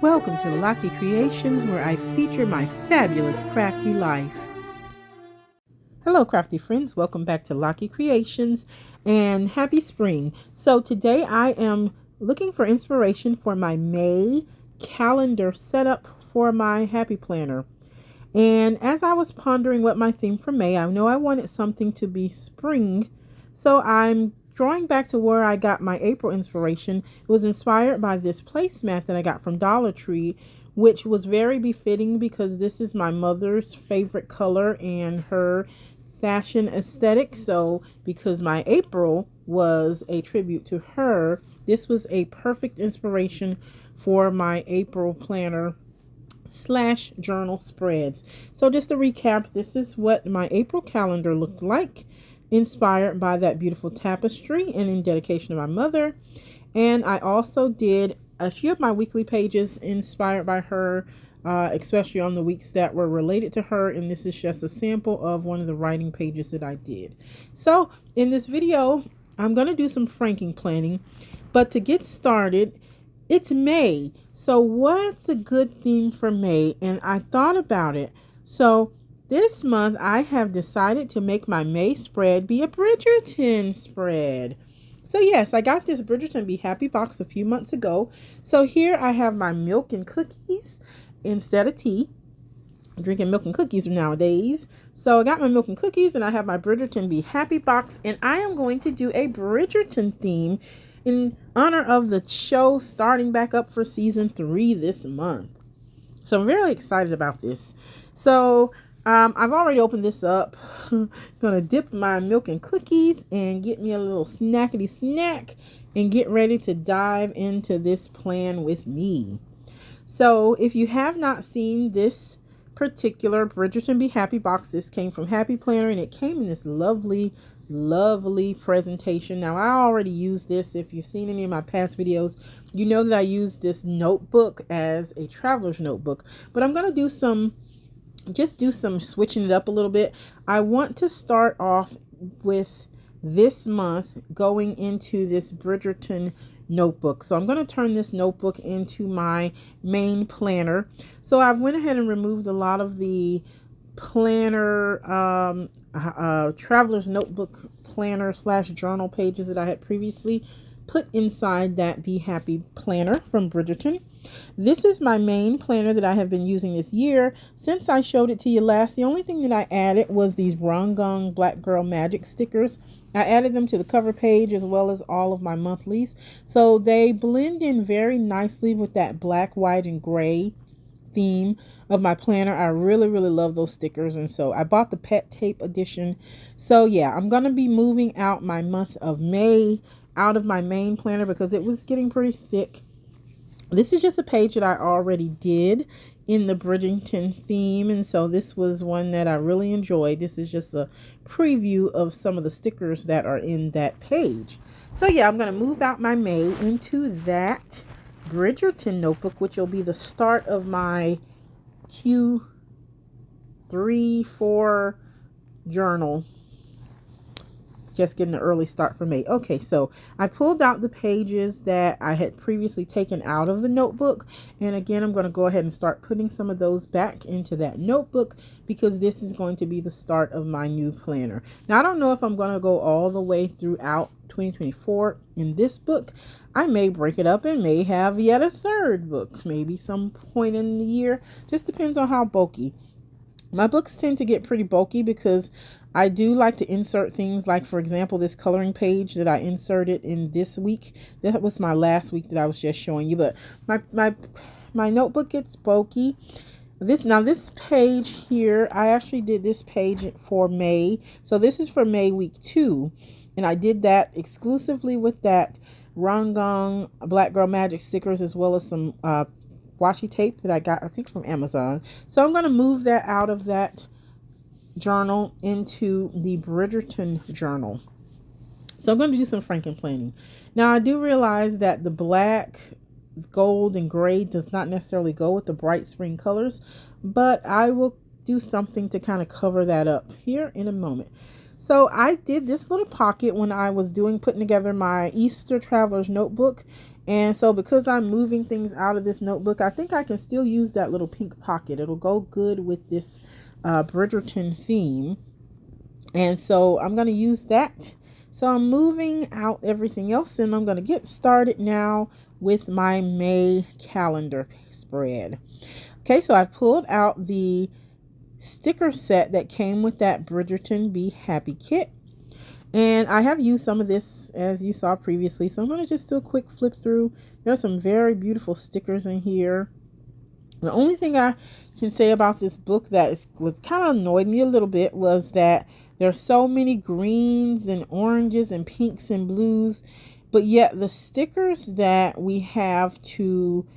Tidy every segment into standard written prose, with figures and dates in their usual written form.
Welcome to Lucky Creations, where I feature my fabulous crafty life. Hello, crafty friends. Welcome back to Lucky Creations and happy spring. So today I am looking for inspiration for my May calendar setup for my happy planner. And as I was pondering what my theme for May, I know I wanted something to be spring. So I'm drawing back to where I got my April inspiration. It was inspired by this placemat that I got from Dollar Tree, which was very befitting because this is my mother's favorite color and her fashion aesthetic. So because my April was a tribute to her, this was a perfect inspiration for my April planner / journal spreads. So just to recap, this is what my April calendar looked like, inspired by that beautiful tapestry and in dedication to my mother. And I also did a few of my weekly pages inspired by her, especially on the weeks that were related to her. And this is just a sample of one of the writing pages that I did. So in this video, I'm going to do some franking planning. But to get started, it's May. So what's a good theme for May? And I thought about it. So this month I have decided to make my May spread be a Bridgerton spread. So yes, I got this Bridgerton Be Happy box a few months ago. So here I have my milk and cookies instead of tea. I'm drinking milk and cookies nowadays. So I got my milk and cookies and I have my Bridgerton Be Happy box. And I am going to do a Bridgerton theme in honor of the show starting back up for season 3 this month. So I'm really excited about this. So I've already opened this up. Gonna dip my milk and cookies and get me a little snackety snack and get ready to dive into this plan with me. So if you have not seen this particular Bridgerton Be Happy box, this came from Happy Planner and it came in this lovely presentation. Now I already used this. If you've seen any of my past videos, you know that I use this notebook as a traveler's notebook, but I'm going to do some switching it up a little bit. I want to start off with this month going into this Bridgerton notebook. So I'm going to turn this notebook into my main planner. So I've went ahead and removed a lot of the planner traveler's notebook planner / journal pages that I had previously put inside that Be Happy planner from Bridgerton. This is my main planner that I have been using this year. Since I showed it to you last, the only thing that I added was these Rongong Black Girl Magic stickers. I added them to the cover page as well as all of my monthlies. So they blend in very nicely with that black, white, and gray theme of my planner. I really love those stickers, and so I bought the pet tape edition. So yeah, I'm going to be moving out my month of May out of my main planner because it was getting pretty thick. This is just a page that I already did in the Bridgerton theme, and so this was one that I really enjoyed. This is just a preview of some of the stickers that are in that page. So yeah, I'm going to move out my May into that Bridgerton notebook, which will be the start of my Q3-4 journal. Just getting an early start for May. Okay, so I pulled out the pages that I had previously taken out of the notebook. And again, I'm going to go ahead and start putting some of those back into that notebook because this is going to be the start of my new planner. Now, I don't know if I'm going to go all the way throughout 2024 in this book. I may break it up and may have yet a third book, maybe some point in the year. Just depends on how bulky. My books tend to get pretty bulky because I do like to insert things like, for example, this coloring page that I inserted in this week. That was my last week that I was just showing you, but my notebook gets bulky. This page here, I actually did this page for May. So this is for May week 2, and I did that exclusively with that Rongong Black Girl Magic stickers as well as some washi tape that I got, I think, from Amazon. So I'm going to move that out of that journal into the Bridgerton journal. So I'm going to do some franking planning. Now I do realize that the black, gold, and gray does not necessarily go with the bright spring colors, but I will do something to kind of cover that up here in a moment. So I did this little pocket when I was putting together my Easter Traveler's Notebook, And so because I'm moving things out of this notebook, I think I can still use that little pink pocket. It'll go good with this Bridgerton theme. And so I'm going to use that. So I'm moving out everything else, and I'm going to get started now with my May calendar spread. Okay, so I pulled out the sticker set that came with that Bridgerton Be Happy kit. And I have used some of this as you saw previously. So I'm going to just do a quick flip through. There are some very beautiful stickers in here. The only thing I can say about this book that was kind of annoyed me a little bit was that there's so many greens and oranges and pinks and blues, but yet the stickers that we have to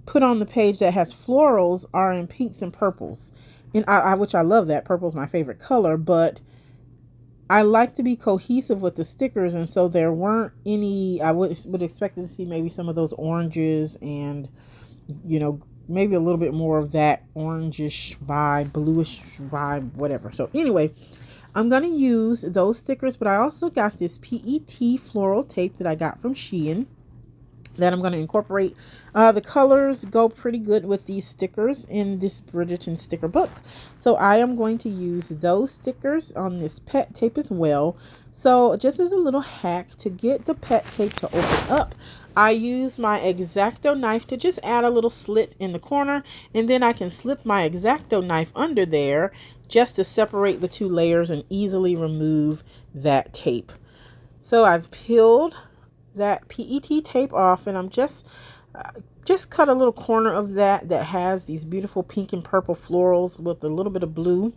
put on the page that has florals are in pinks and purples, and which I love that. Purple is my favorite color, but I like to be cohesive with the stickers, and so there weren't any. I would expect to see maybe some of those oranges and, you know, maybe a little bit more of that orangish vibe, bluish vibe, whatever. So anyway, I'm going to use those stickers, but I also got this PET floral tape that I got from Shein that I'm going to incorporate. The colors go pretty good with these stickers in this Bridgerton sticker book. So I am going to use those stickers on this pet tape as well. So just as a little hack to get the pet tape to open up, I use my X-Acto knife to just add a little slit in the corner, and then I can slip my X-Acto knife under there just to separate the two layers and easily remove that tape. So I've peeled that PET tape off, and I'm just cut a little corner of that has these beautiful pink and purple florals with a little bit of blue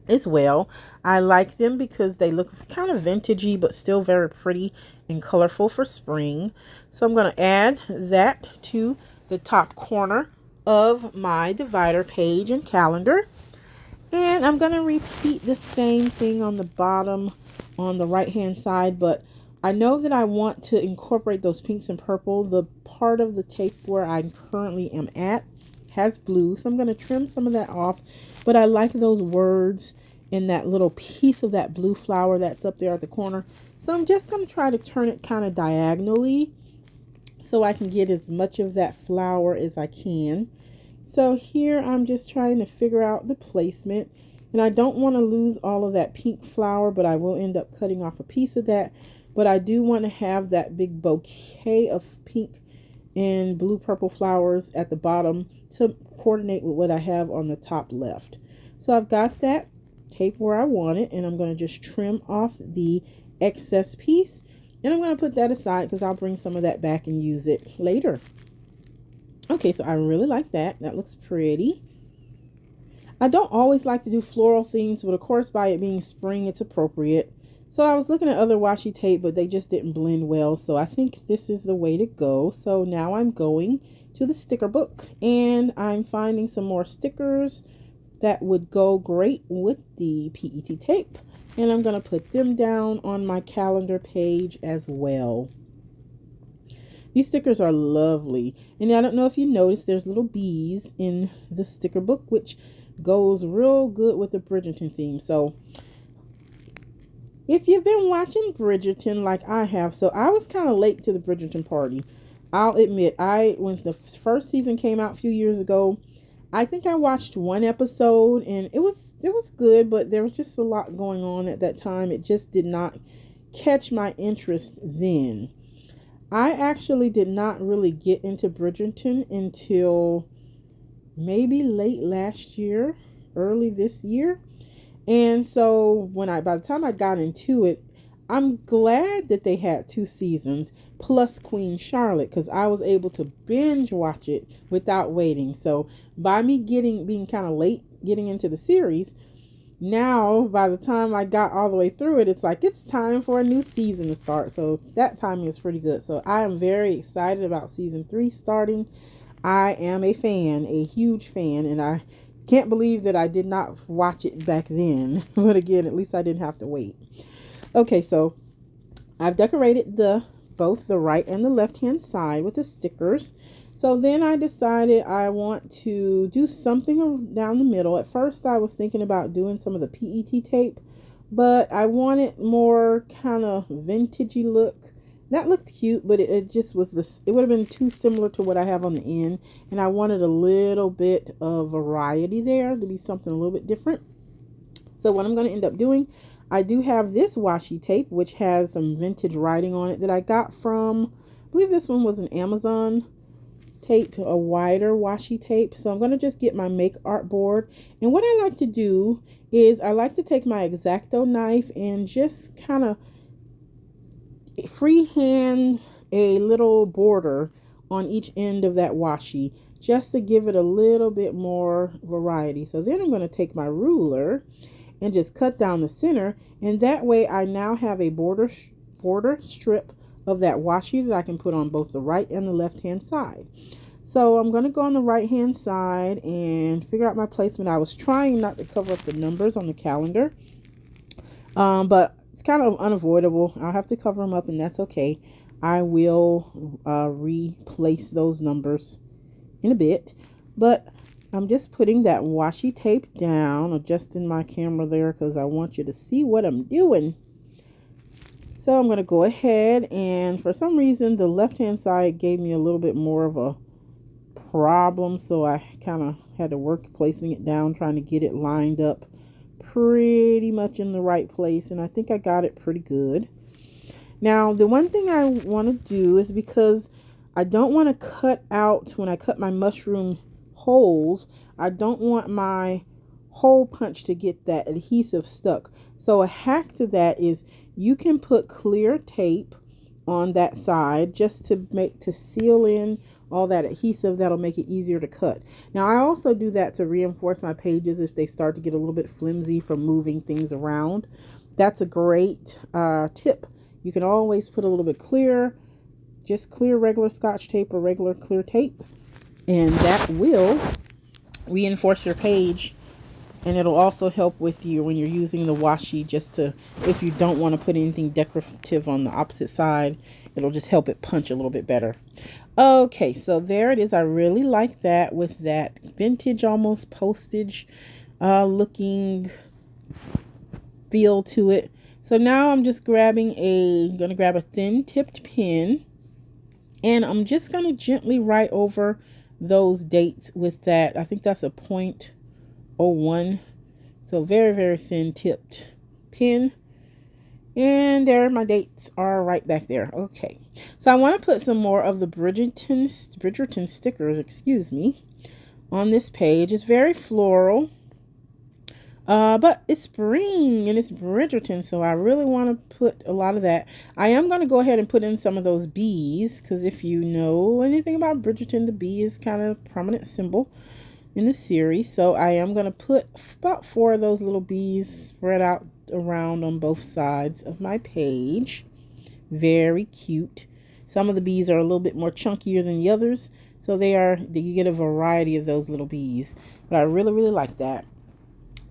as well. I like them because they look kind of vintagey but still very pretty and colorful for spring. So I'm going to add that to the top corner of my divider page and calendar, and I'm going to repeat the same thing on the bottom on the right hand side, but I know that I want to incorporate those pinks and purple. The part of the tape where I currently am at has blue, so I'm going to trim some of that off, but I like those words in that little piece of that blue flower that's up there at the corner. So I'm just going to try to turn it kind of diagonally so I can get as much of that flower as I can. So here I'm just trying to figure out the placement, and I don't want to lose all of that pink flower, but I will end up cutting off a piece of that. But I do want to have that big bouquet of pink and blue purple flowers at the bottom to coordinate with what I have on the top left. So I've got that tape where I want it, and I'm going to just trim off the excess piece, and I'm going to put that aside because I'll bring some of that back and use it later. Okay, so I really like that. That looks pretty. I don't always like to do floral themes, but of course by it being spring, it's appropriate. So I was looking at other washi tape, but they just didn't blend well. So I think this is the way to go. So now I'm going to the sticker book, and I'm finding some more stickers that would go great with the PET tape. And I'm going to put them down on my calendar page as well. These stickers are lovely. And I don't know if you noticed, there's little bees in the sticker book, which goes real good with the Bridgerton theme. So if you've been watching Bridgerton like I have, so I was kind of late to the Bridgerton party. I'll admit, when the first season came out a few years ago, I think I watched one episode, and it was good, but there was just a lot going on at that time. It just did not catch my interest then. I actually did not really get into Bridgerton until maybe late last year, early this year. And so by the time I got into it, I'm glad that they had 2 seasons plus Queen Charlotte, because I was able to binge watch it without waiting. So by me being kind of late getting into the series, now by the time I got all the way through it, it's like it's time for a new season to start. So that timing is pretty good. So I am very excited about season 3 starting. I am a fan, a huge fan, and I can't believe that I did not watch it back then. But again, at least I didn't have to wait. Okay, so I've decorated both the right and the left hand side with the stickers. So then I decided I want to do something down the middle. At first I was thinking about doing some of the PET tape, but I wanted more kind of vintagey look That looked cute, but it just was this. It would have been too similar to what I have on the end, and I wanted a little bit of variety there to be something a little bit different. So what I'm going to end up doing, I do have this washi tape, which has some vintage writing on it that I got from, I believe this one was an Amazon tape, a wider washi tape. So I'm going to just get my make art board. And what I like to do is I like to take my X-Acto knife and just kind of freehand a little border on each end of that washi just to give it a little bit more variety. So then I'm going to take my ruler and just cut down the center, and that way I now have a border strip of that washi that I can put on both the right and the left hand side. So I'm going to go on the right hand side and figure out my placement. I was trying not to cover up the numbers on the calendar, but it's kind of unavoidable. I'll have to cover them up, and that's okay. I will replace those numbers in a bit, but I'm just putting that washi tape down, adjusting my camera there because I want you to see what I'm doing. So I'm going to go ahead, and for some reason the left hand side gave me a little bit more of a problem, so I kind of had to work placing it down, trying to get it lined up pretty much in the right place, and I think I got it pretty good. Now the one thing I want to do is, because I don't want to cut out, when I cut my mushroom holes, I don't want my hole punch to get that adhesive stuck. So a hack to that is you can put clear tape on that side just to seal in all that adhesive. That'll make it easier to cut. Now I also do that to reinforce my pages if they start to get a little bit flimsy from moving things around. That's a great tip. You can always put a little bit clear, just clear regular Scotch tape or regular clear tape, and that will reinforce your page, and it'll also help with you when you're using the washi, just to, if you don't want to put anything decorative on the opposite side, it'll just help it punch a little bit better. Okay, so there it is. I really like that, with that vintage, almost postage looking feel to it. So now I'm just gonna grab a thin tipped pen, and I'm just gonna gently write over those dates with that. I think that's a 0.01. So very, very thin tipped pen. And there, my dates are right back there. Okay. So I want to put some more of the Bridgerton stickers, excuse me, on this page. It's very floral. But it's spring and it's Bridgerton, so I really want to put a lot of that. I am going to go ahead and put in some of those bees, because if you know anything about Bridgerton, the bee is kind of a prominent symbol in the series. So I am going to put about 4 of those little bees spread out around on both sides of my page. Very cute. Some of the bees are a little bit more chunkier than the others, so you get a variety of those little bees. But I really, really like that.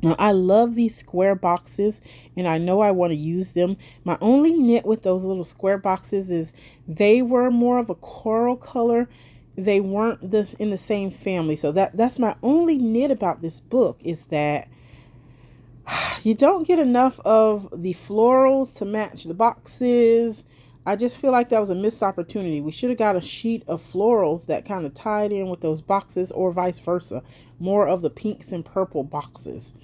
Now, I love these square boxes, and I know I want to use them. My only nit with those little square boxes is they were more of a coral color. They weren't in the same family. So that's my only nit about this book, is that you don't get enough of the florals to match the boxes. I just feel like that was a missed opportunity. We should have got a sheet of florals that kind of tied in with those boxes, or vice versa. More of the pinks and purple boxes.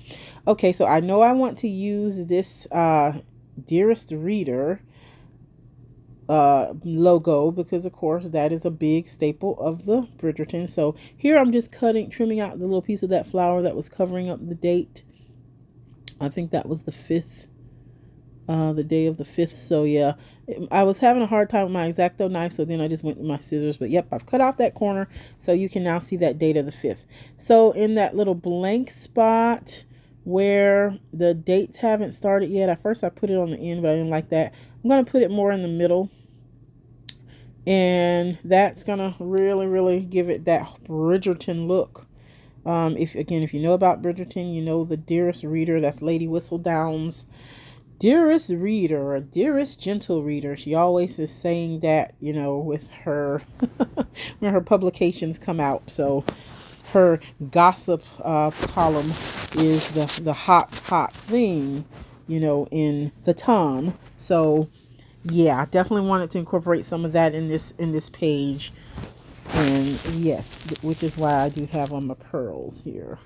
Okay, so I know I want to use this Dearest Reader logo, because of course that is a big staple of the Bridgerton. So here I'm just trimming out the little piece of that flower that was covering up the date. I think that was the 5th. The day of the 5th. So yeah, I was having a hard time with my X-Acto knife, so then I just went with my scissors. But yep, I've cut off that corner, so you can now see that date of the 5th. So in that little blank spot where the dates haven't started yet, at first I put it on the end, but I didn't like that. I'm going to put it more in the middle, and that's going to really, really give it that Bridgerton look. If you know about Bridgerton, you know the Dearest Reader, that's Lady Whistledown's Dearest Reader, or Dearest Gentle Reader. She always is saying that, with her when her publications come out. So her gossip column is the hot thing, in the ton. So Yeah, I definitely wanted to incorporate some of that in this page. And yes, which is why I do have on my pearls here.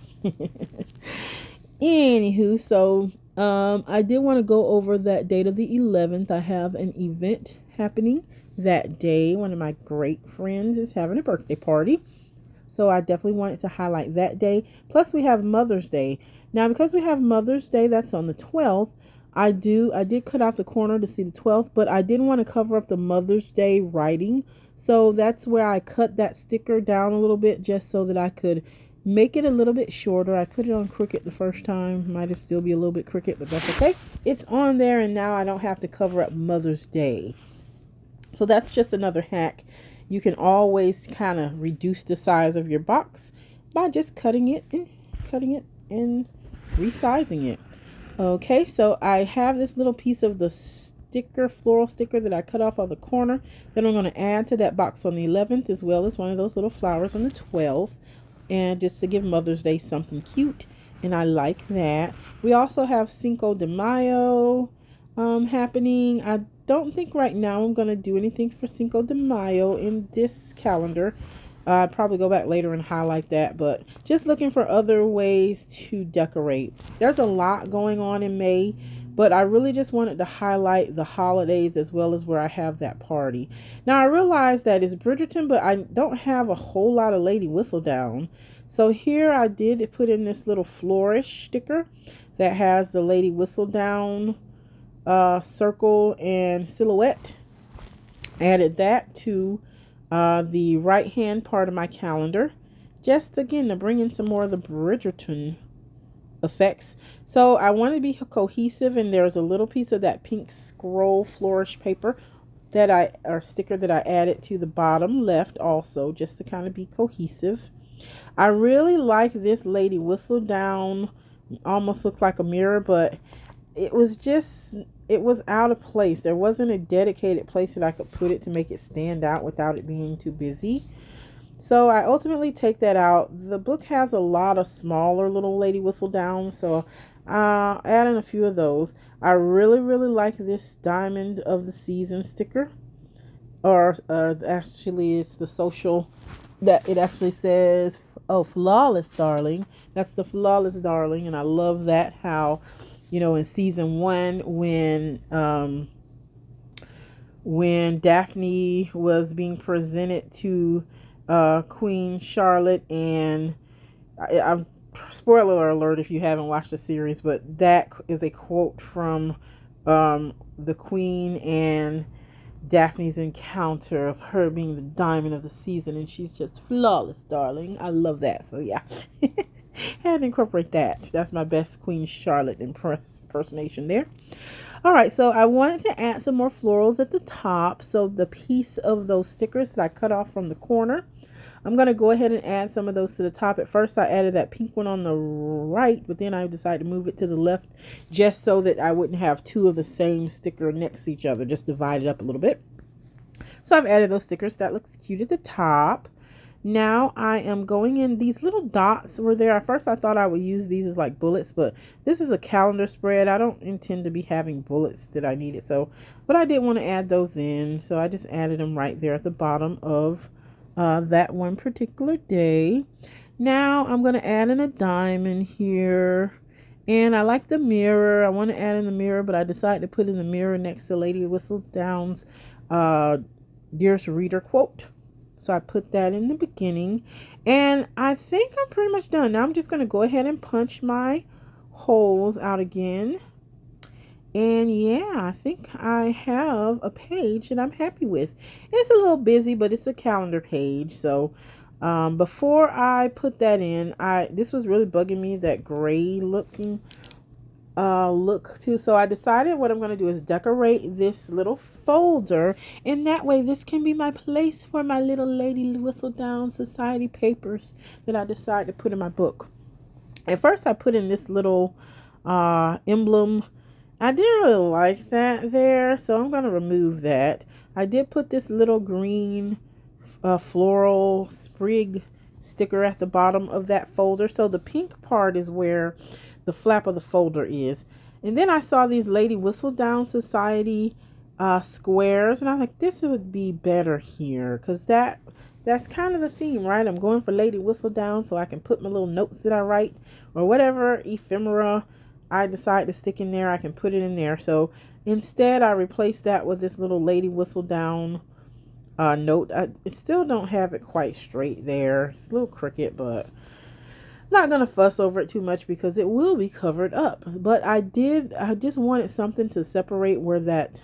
Anywho, so I did want to go over that date of the 11th. I have an event happening that day. One of my great friends is having a birthday party. So I definitely wanted to highlight that day. Plus we have Mother's Day. Now because we have Mother's Day, that's on the 12th. I did cut out the corner to see the 12th, but I didn't want to cover up the Mother's Day writing. So that's where I cut that sticker down a little bit just so that I could make it a little bit shorter. I put it on crooked the first time. Might have still be a little bit crooked, but that's okay. It's on there and now I don't have to cover up Mother's Day. So that's just another hack. You can always kind of reduce the size of your box by just cutting it and resizing it. Okay, so I have this little piece of the sticker, floral sticker that I cut off on the corner that I'm going to add to that box on the 11th, as well as one of those little flowers on the 12th, and just to give Mother's Day something cute. And I like that. We also have Cinco de Mayo happening. I don't think right now I'm going to do anything for Cinco de Mayo in this calendar. I'd probably go back later and highlight that, but just looking for other ways to decorate. There's a lot going on in May, but I really just wanted to highlight the holidays as well as where I have that party. Now I realize that it's Bridgerton, but I don't have a whole lot of Lady Whistledown. So here I did put in this little flourish sticker that has the Lady Whistledown circle and silhouette. Added that to the right hand part of my calendar, just again to bring in some more of the Bridgerton effects. So I want to be cohesive, and there's a little piece of that pink scroll flourish paper or sticker that I added to the bottom left also, just to kind of be cohesive. I really like this Lady Whistledown. Almost looks like a mirror, but it was out of place. There wasn't a dedicated place that I could put it to make it stand out without it being too busy. So I ultimately take that out. The book has a lot of smaller little Lady Whistledown, so I'll add in a few of those. I really, really like this Diamond of the Season sticker. Or actually it's the social that it actually says, oh, Flawless Darling. That's the Flawless Darling, and I love that how, you know, in season 1 when Daphne was being presented to Queen Charlotte, and I'm spoiler alert if you haven't watched the series, but that is a quote from the Queen and Daphne's encounter of her being the diamond of the season, and she's just flawless, darling. I love that. So yeah. Had to incorporate that. That's my best Queen Charlotte impersonation there. All right, so I wanted to add some more florals at the top. So the piece of those stickers that I cut off from the corner, I'm going to go ahead and add some of those to the top. At first, I added that pink one on the right, but then I decided to move it to the left just so that I wouldn't have two of the same sticker next to each other, just divide it up a little bit. So I've added those stickers. That looks cute at the top. Now I am going in, these little dots were there. At first I thought I would use these as like bullets, but this is a calendar spread. I don't intend to be having bullets that I needed. So, but I did want to add those in. So I just added them right there at the bottom of that one particular day. Now I'm going to add in a diamond here. And I like the mirror. I want to add in the mirror, but I decided to put in the mirror next to Lady Whistledown's Dearest reader quote. So I put that in the beginning, and I think I'm pretty much done. Now I'm just going to go ahead and punch my holes out again. And yeah, I think I have a page that I'm happy with. It's a little busy, but it's a calendar page. So before I put that in, this was really bugging me, that gray looking look too. So I decided what I'm going to do is decorate this little folder, and that way this can be my place for my little Lady Whistledown Society papers that I decided to put in my book. At first I put in this little emblem. I didn't really like that there, so I'm going to remove that. I did put this little green floral sprig sticker at the bottom of that folder. So the pink part is where the flap of the folder is. And then I saw these Lady Whistledown Society squares, and I'm like, this would be better here, because that's kind of the theme, right? I'm going for Lady Whistledown, so I can put my little notes that I write or whatever ephemera I decide to stick in there. I can put it in there. So instead, I replaced that with this little Lady Whistledown note. I still don't have it quite straight there. It's a little crooked, but not gonna fuss over it too much because it will be covered up. But I just wanted something to separate where that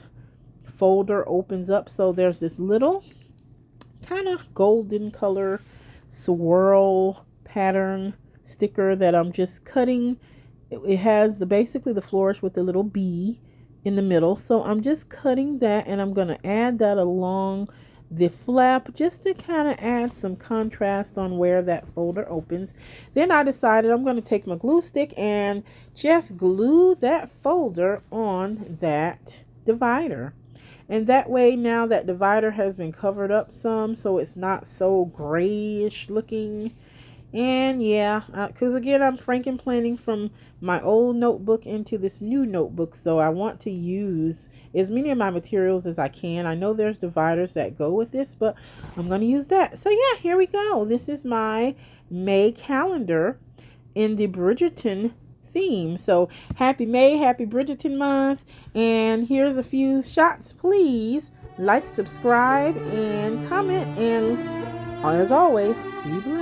folder opens up. So there's this little kind of golden color swirl pattern sticker that I'm just cutting. It has basically the flourish with the little bee in the middle. So I'm just cutting that, and I'm gonna add that along the flap just to kind of add some contrast on where that folder opens. Then I decided I'm going to take my glue stick and just glue that folder on that divider. And that way, now that divider has been covered up some, so it's not so grayish looking. And yeah, because again, I'm franken-planning from my old notebook into this new notebook, so I want to use as many of my materials as I can. I know there's dividers that go with this, but I'm going to use that. So yeah, here we go. This is my May calendar in the Bridgerton theme. So happy May, happy Bridgerton month. And here's a few shots. Please like, subscribe, and comment. And as always, be blessed.